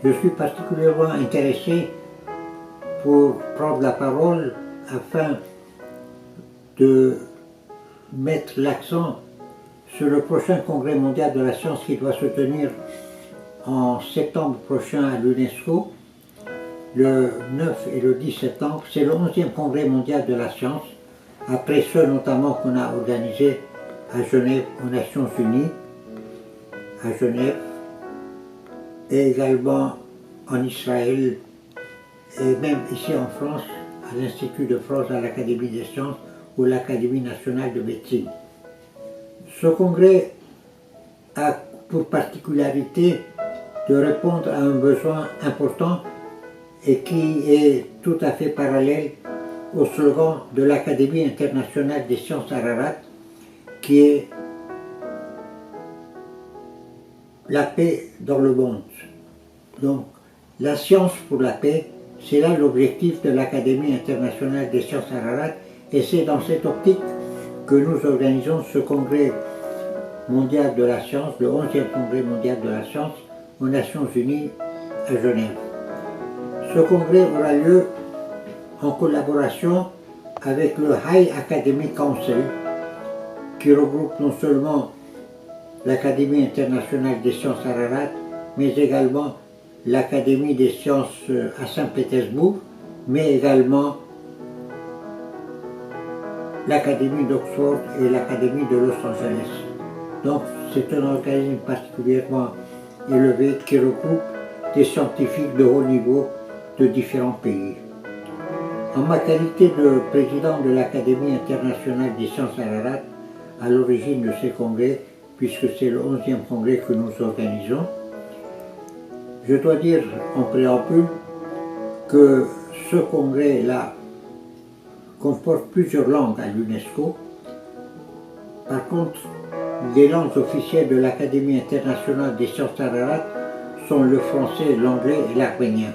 je suis particulièrement intéressé pour prendre la parole afin de mettre l'accent sur le prochain congrès mondial de la science qui doit se tenir en septembre prochain à l'UNESCO, le 9 et le 10 septembre. C'est le 11e congrès mondial de la science, après ceux notamment qu'on a organisés à Genève, aux Nations Unies, à Genève, et également en Israël, et même ici en France, à l'Institut de France, à l'Académie des sciences ou l'Académie nationale de médecine. Ce congrès a pour particularité de répondre à un besoin important et qui est tout à fait parallèle au slogan de l'Académie internationale des sciences Ararat, qui est la paix dans le monde. Donc, la science pour la paix, c'est là l'objectif de l'Académie internationale des sciences Ararat, et c'est dans cette optique que nous organisons ce congrès mondial de la science, le 11e congrès mondial de la science, aux Nations Unies à Genève. Ce congrès aura lieu en collaboration avec le High Academic Council, qui regroupe non seulement l'Académie internationale des sciences Ararat, mais également l'Académie des sciences à Saint-Pétersbourg, mais également l'Académie d'Oxford et l'Académie de Los Angeles. Donc c'est un organisme particulièrement élevé qui regroupe des scientifiques de haut niveau de différents pays. En ma qualité de président de l'Académie internationale des sciences Ararat, à l'origine de ces congrès, puisque c'est le 11e congrès que nous organisons, je dois dire en préambule que ce congrès-là comporte plusieurs langues à l'UNESCO. Par contre, les langues officielles de l'Académie internationale des sciences Ararat sont le français, l'anglais et l'arménien.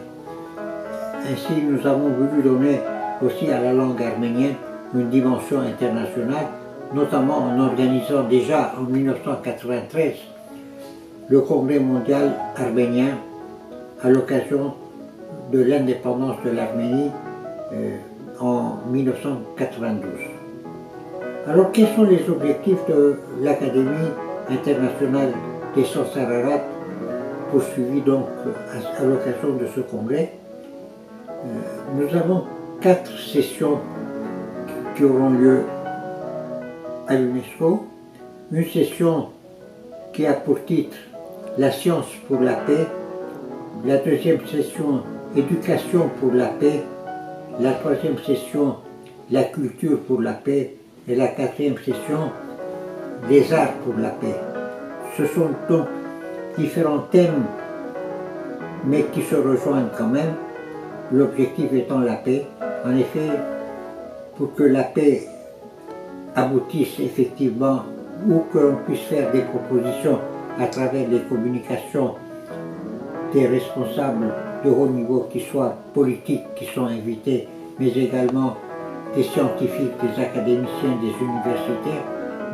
Ainsi, nous avons voulu donner aussi à la langue arménienne une dimension internationale, notamment en organisant déjà en 1993 le congrès mondial arménien à l'occasion de l'indépendance de l'Arménie en 1992. Alors, quels sont les objectifs de l'Académie internationale des sciences Ararat poursuivis donc à l'occasion de ce congrès? Nous avons 4 sessions qui auront lieu à l'UNESCO. Une session qui a pour titre « La science pour la paix », la deuxième session « Éducation pour la paix », la troisième session « La culture pour la paix » et la quatrième session « Les arts pour la paix ». Ce sont donc différents thèmes, mais qui se rejoignent quand même, l'objectif étant la paix. En effet, pour que la paix aboutisse effectivement, ou que l'on puisse faire des propositions à travers les communications des responsables de haut niveau, qui soient politiques, qui sont invités, mais également des scientifiques, des académiciens, des universitaires,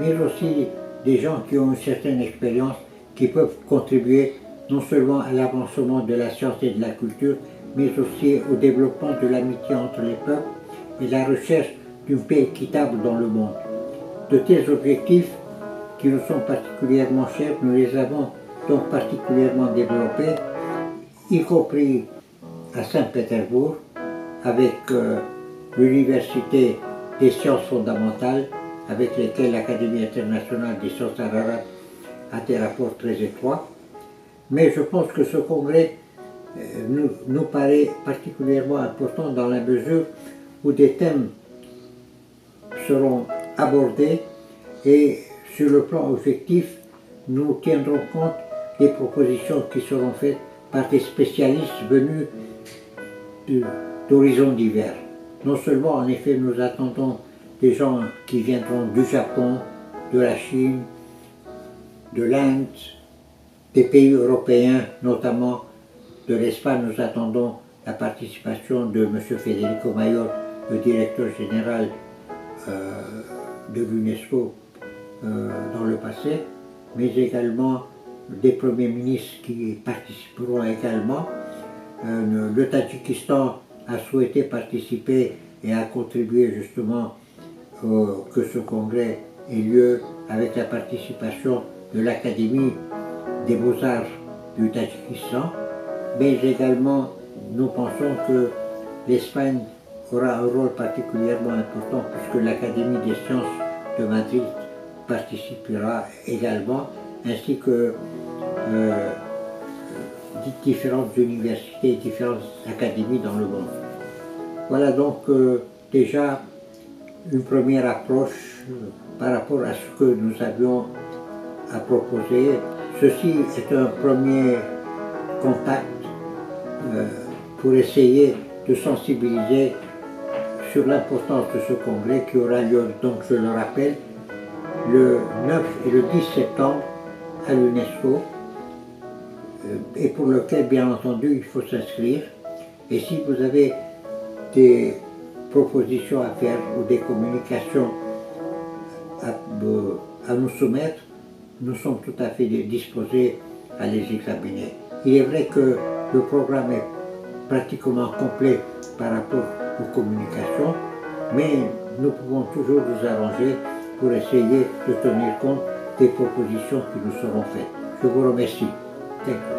mais aussi des gens qui ont une certaine expérience, qui peuvent contribuer non seulement à l'avancement de la science et de la culture, mais aussi au développement de l'amitié entre les peuples et la recherche d'une paix équitable dans le monde. De tels objectifs qui nous sont particulièrement chers, nous les avons donc particulièrement développés, y compris à Saint-Pétersbourg, avec l'Université des sciences fondamentales, avec lesquelles l'Académie internationale des sciences Ararat a des rapports très étroits. Mais je pense que ce congrès nous paraît particulièrement important dans la mesure où des thèmes seront abordés et sur le plan objectif, nous tiendrons compte des propositions qui seront faites par des spécialistes venus d'horizons divers. Non seulement, en effet, nous attendons des gens qui viendront du Japon, de la Chine, de l'Inde, des pays européens, notamment de l'Espagne. Nous attendons la participation de M. Federico Mayor, le directeur général de l'UNESCO dans le passé, mais également des premiers ministres qui participeront également, le Tadjikistan a souhaité participer et a contribué justement que ce congrès ait lieu avec la participation de l'Académie des Beaux-Arts du Tadjikistan, mais également nous pensons que l'Espagne aura un rôle particulièrement important puisque l'Académie des sciences de Madrid participera également, ainsi que différentes universités et différentes académies dans le monde. Voilà donc déjà une première approche par rapport à ce que nous avions à proposer. Ceci est un premier contact pour essayer de sensibiliser sur l'importance de ce congrès qui aura lieu, donc je le rappelle, le 9 et le 10 septembre à l'UNESCO, et pour lequel, bien entendu, il faut s'inscrire. Et si vous avez des propositions à faire ou des communications à nous soumettre, nous sommes tout à fait disposés à les examiner. Il est vrai que le programme est pratiquement complet par rapport aux communications, mais nous pouvons toujours nous arranger pour essayer de tenir compte des propositions qui nous seront faites. Je vous remercie. Thank you.